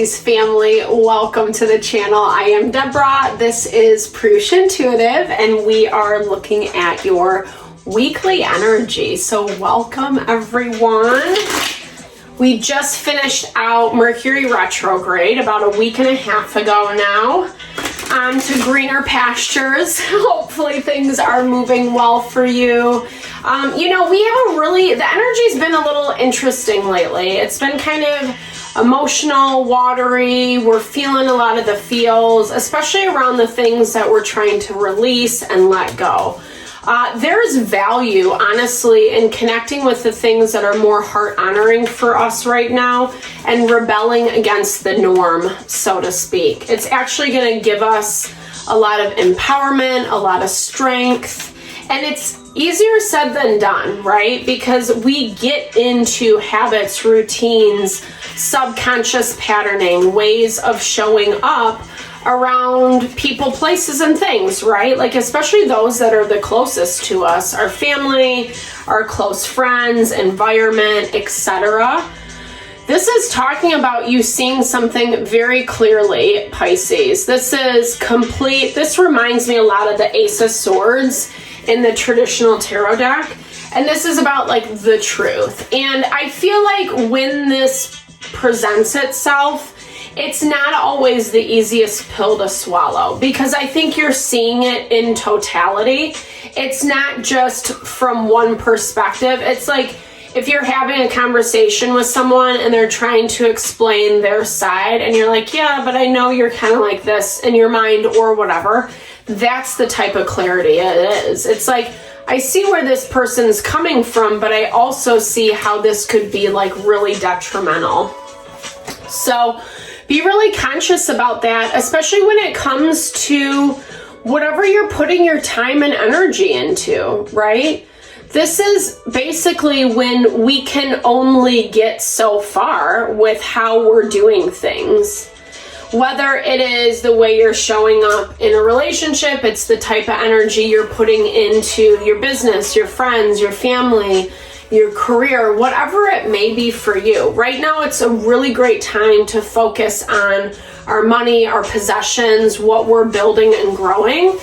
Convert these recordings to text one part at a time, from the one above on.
Pisces family, welcome to the channel. I am Deborah. This is Purusha Intuitive, and we are looking at your weekly energy. So welcome everyone. We just finished out Mercury retrograde about a week and a half ago now. On to greener pastures. Hopefully things are moving well for you. The energy's been a little interesting lately. It's been kind of emotional, watery. We're feeling a lot of the feels, especially around the things that we're trying to release and let go. There's value, honestly, in connecting with the things that are more heart-honoring for us right now and rebelling against the norm, so to speak. It's actually going to give us a lot of empowerment, a lot of strength, and it's easier said than done, right? Because we get into habits, routines, subconscious patterning, ways of showing up around people, places, and things, right? Like especially those that are the closest to us, our family, our close friends, environment, etc. This is talking about you seeing something very clearly, Pisces. This reminds me a lot of the Ace of Swords in the traditional tarot deck. And this is about like the truth. And I feel like when this presents itself, it's not always the easiest pill to swallow, because I think you're seeing it in totality. It's not just from one perspective. It's like if you're having a conversation with someone and they're trying to explain their side and you're like, yeah, but I know you're kind of like this in your mind or whatever. That's the type of clarity it is. It's like, I see where this person's coming from, but I also see how this could be like really detrimental. So be really conscious about that, especially when it comes to whatever you're putting your time and energy into, right? This is basically when we can only get so far with how we're doing things. Whether it is the way you're showing up in a relationship, it's the type of energy you're putting into your business, your friends, your family, your career, whatever it may be for you. Right now, it's a really great time to focus on our money, our possessions, what we're building and growing.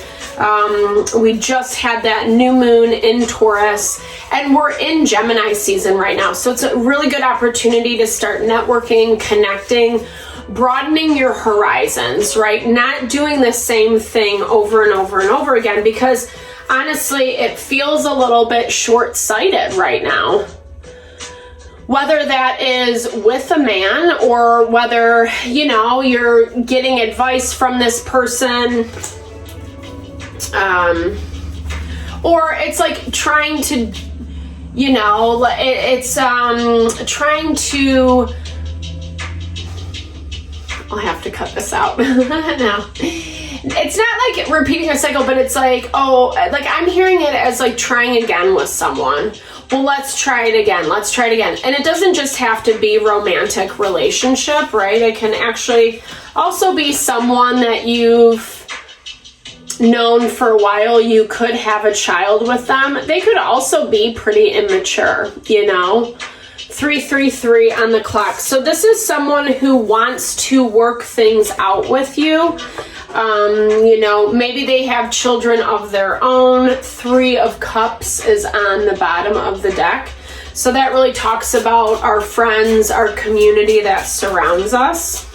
We just had that new moon in Taurus, and we're in Gemini season right now. So it's a really good opportunity to start networking, connecting, broadening your horizons, right? Not doing the same thing over and over and over again, because honestly, it feels a little bit short-sighted right now. Whether that is with a man or whether, you're getting advice from this person, or it's like trying to, trying to, I'll have to cut this out. No. It's not like repeating a cycle, but it's like, I'm hearing it as like trying again with someone. Well, let's try it again. Let's try it again. And it doesn't just have to be romantic relationship, right? It can actually also be someone that you've known for a while. You could have a child with them. They could also be pretty immature, 333 on the clock. So this is someone who wants to work things out with you. Maybe they have children of their own. 3 of Cups is on the bottom of the deck. So that really talks about our friends, our community that surrounds us.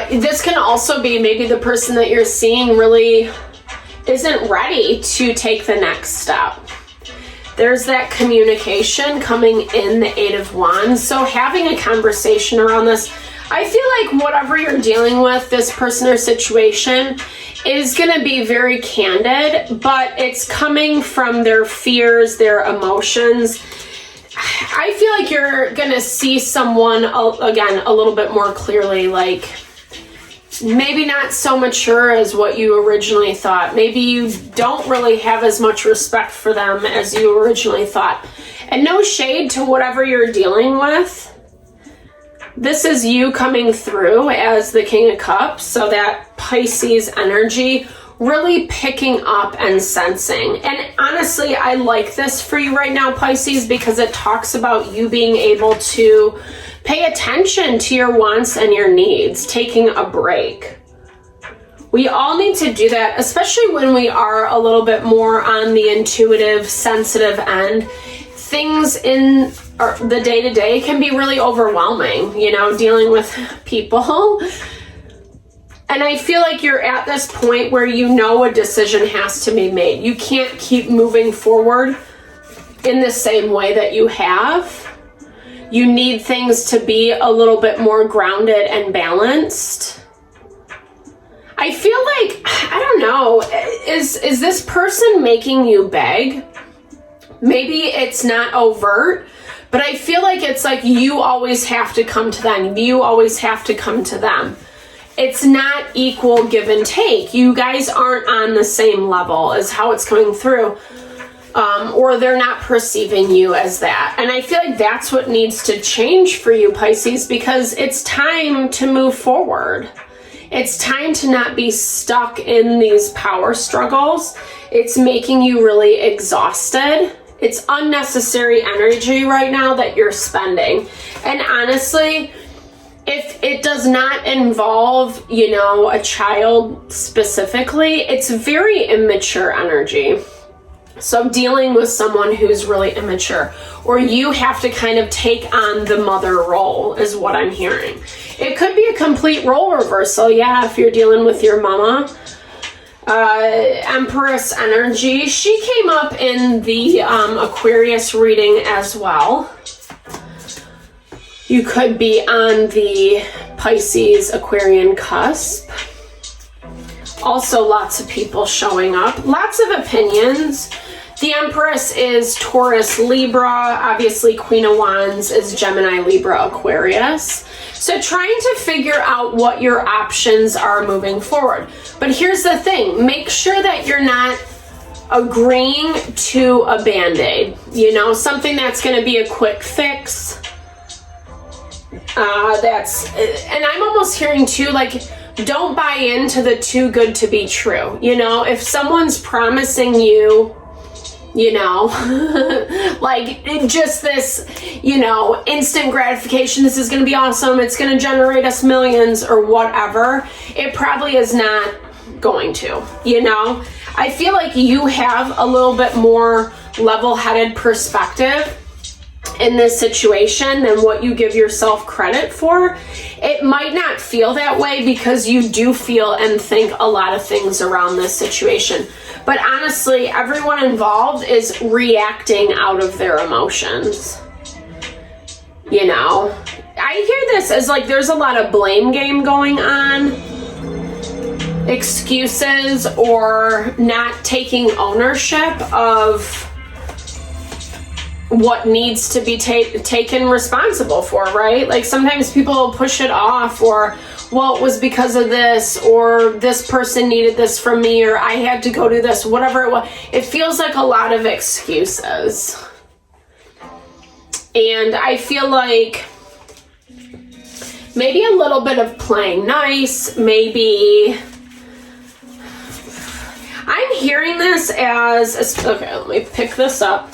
This can also be maybe the person that you're seeing really isn't ready to take the next step. There's that communication coming in the 8 of Wands. So having a conversation around this, I feel like whatever you're dealing with, this person or situation is going to be very candid, but it's coming from their fears, their emotions. I feel like you're going to see someone, again, a little bit more clearly, like maybe not so mature as what you originally thought. Maybe you don't really have as much respect for them as you originally thought. And no shade to whatever you're dealing with. This is you coming through as the King of Cups, so that Pisces energy really picking up and sensing. And honestly, I like this for you right now, Pisces, because it talks about you being able to Pay attention to your wants and your needs, taking a break. We all need to do that, especially when we are a little bit more on the intuitive, sensitive end. Things in the day-to-day can be really overwhelming, you know, dealing with people. And I feel like you're at this point where you know a decision has to be made. You can't keep moving forward in the same way that you have. You need things to be a little bit more grounded and balanced. I feel like, I don't know, is this person making you beg? Maybe it's not overt, but I feel like it's like you always have to come to them. You always have to come to them. It's not equal give and take. You guys aren't on the same level as how it's coming through. Or they're not perceiving you as that. And I feel like that's what needs to change for you, Pisces, because it's time to move forward. It's time to not be stuck in these power struggles. It's making you really exhausted. It's unnecessary energy right now that you're spending. And honestly, if it does not involve, you know, a child specifically, it's very immature energy. So dealing with someone who's really immature, or you have to kind of take on the mother role is what I'm hearing. It could be a complete role reversal. Yeah, if you're dealing with your mama. Empress energy. She came up in the Aquarius reading as well. You could be on the Pisces Aquarian cusp. Also lots of people showing up. Lots of opinions. The Empress is Taurus, Libra. Obviously, Queen of Wands is Gemini, Libra, Aquarius. So trying to figure out what your options are moving forward. But here's the thing. Make sure that you're not agreeing to a Band-Aid. You know, something that's going to be a quick fix. And I'm almost hearing too, like, don't buy into the too good to be true. You know, if someone's promising you, you know, like just this, you know, instant gratification, this is going to be awesome, it's going to generate us millions or whatever, it probably is not going to, you know. I feel like you have a little bit more level-headed perspective in this situation than what you give yourself credit for. It might not feel that way because you do feel and think a lot of things around this situation. But honestly, everyone involved is reacting out of their emotions. You know, I hear this as like there's a lot of blame game going on. Excuses or not taking ownership of what needs to be taken responsible for, right? Like sometimes people push it off, or, well, it was because of this, or this person needed this from me, or I had to go do this, whatever it was. It feels like a lot of excuses. And I feel like maybe a little bit of playing nice, maybe. I'm hearing this as, okay, let me pick this up.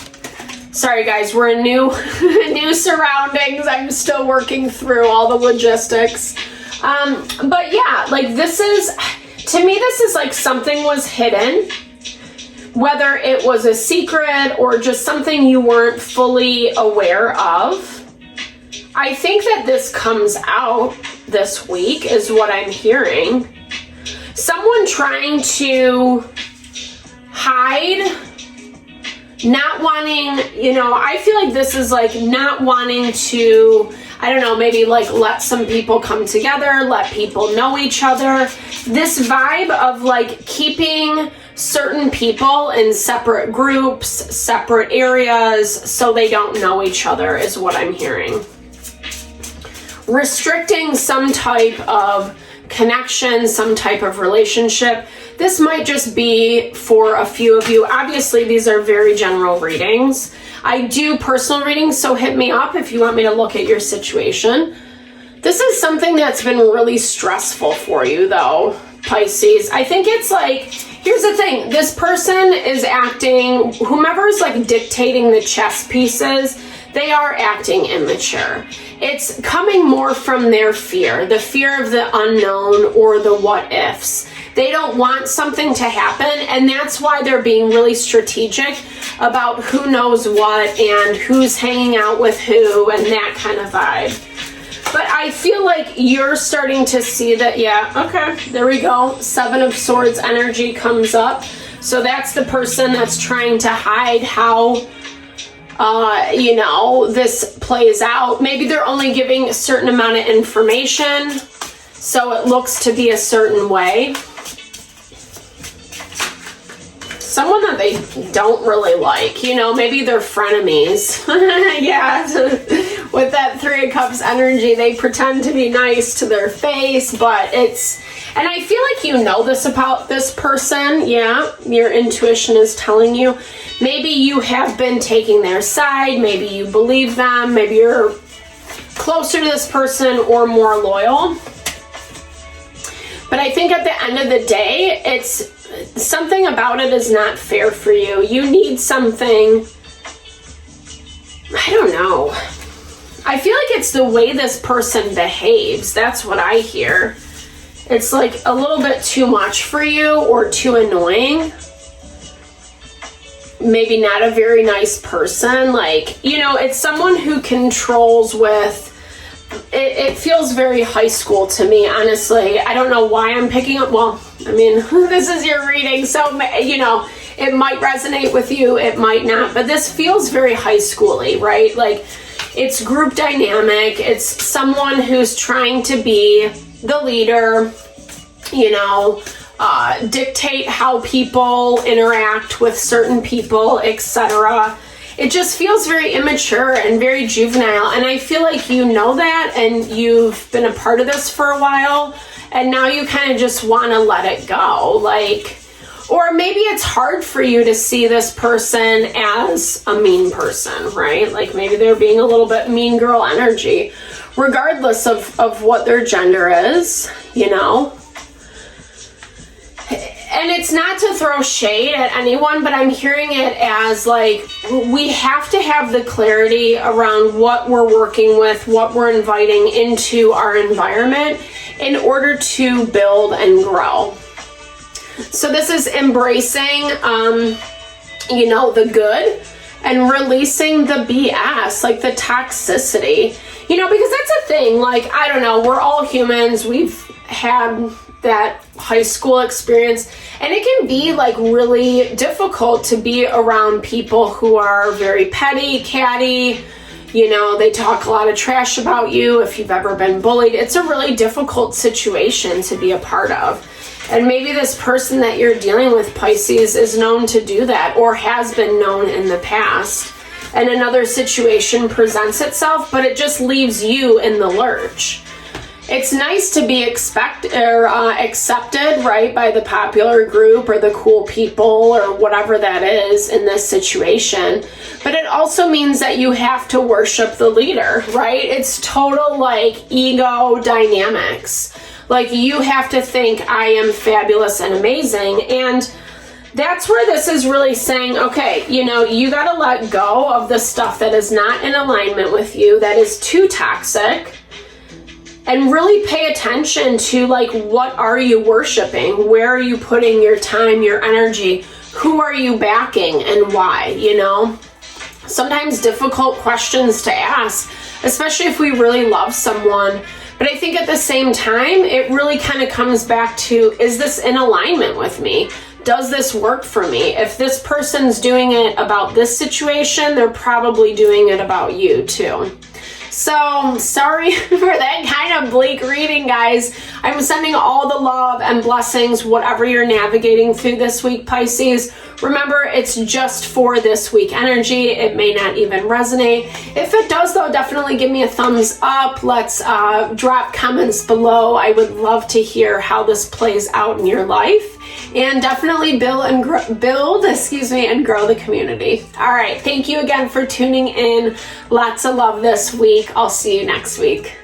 Sorry guys, we're in new surroundings. I'm still working through all the logistics. But yeah, like this is, to me, this is like something was hidden. Whether it was a secret or just something you weren't fully aware of. I think that this comes out this week is what I'm hearing. Someone trying to hide, not wanting, you know, I feel like this is like not wanting to, I don't know, maybe like let some people come together, let people know each other. This vibe of like keeping certain people in separate groups, separate areas, so they don't know each other is what I'm hearing. Restricting some type of connection, some type of relationship. This might just be for a few of you. Obviously, these are very general readings. I do personal readings, so hit me up if you want me to look at your situation. This is something that's been really stressful for you, though, Pisces. I think it's like, here's the thing. This person is acting, whomever's like dictating the chess pieces, they are acting immature. it's coming more from their fear, the fear of the unknown or the what ifs. They don't want something to happen, and that's why they're being really strategic about who knows what and who's hanging out with who and that kind of vibe. But I feel like you're starting to see that, yeah, okay, there we go. 7 of Swords energy comes up. So that's the person that's trying to hide how, you know, this plays out. Maybe they're only giving a certain amount of information, so it looks to be a certain way. Someone that they don't really like, you know, maybe they're frenemies. Yeah, with that 3 of Cups energy, they pretend to be nice to their face, but it's, and I feel like you know this about this person. Yeah, your intuition is telling you. Maybe you have been taking their side, maybe you believe them, maybe you're closer to this person or more loyal. But I think at the end of the day, it's something about it is not fair for you. You need something, I don't know. I feel like it's the way this person behaves. That's what I hear. It's like a little bit too much for you or too annoying. Maybe not a very nice person. Like, you know, it's someone who controls with, it feels very high school to me, honestly. I don't know why I'm picking up, well, I mean, this is your reading, so, you know, it might resonate with you, it might not, but this feels very high school-y, right? Like, it's group dynamic, it's someone who's trying to be the leader, you know, dictate how people interact with certain people, etc. It just feels very immature and very juvenile, and I feel like you know that, and you've been a part of this for a while, and now you kind of just want to let it go. Like, or maybe it's hard for you to see this person as a mean person, right? Like maybe they're being a little bit mean girl energy, regardless of what their gender is, you know? And it's not to throw shade at anyone, but I'm hearing it as like, we have to have the clarity around what we're working with, what we're inviting into our environment in order to build and grow. So this is embracing, you know, the good and releasing the BS, like the toxicity, you know, because that's a thing. Like, I don't know, we're all humans. We've had that high school experience, and it can be like really difficult to be around people who are very petty, catty, you know, they talk a lot of trash about you. If you've ever been bullied, it's a really difficult situation to be a part of. And maybe this person that you're dealing with, Pisces, is known to do that or has been known in the past. And another situation presents itself, but it just leaves you in the lurch. It's nice to be accepted, right, by the popular group or the cool people or whatever that is in this situation. But it also means that you have to worship the leader, right? It's total like ego dynamics. Like you have to think I am fabulous and amazing. And that's where this is really saying, okay, you know, you got to let go of the stuff that is not in alignment with you, that is too toxic. And really pay attention to like, what are you worshiping? Where are you putting your time, your energy? Who are you backing and why, you know? Sometimes difficult questions to ask, especially if we really love someone. But I think at the same time, it really kind of comes back to, is this in alignment with me? Does this work for me? If this person's doing it about this situation, they're probably doing it about you too. So, sorry for that kind of bleak reading, guys. I'm sending all the love and blessings, whatever you're navigating through this week, Pisces. Remember, it's just for this week energy. It may not even resonate. If it does, though, definitely give me a thumbs up. Let's drop comments below. I would love to hear how this plays out in your life. And definitely build and grow the community. All right, thank you again for tuning in. Lots of love this week. I'll see you next week.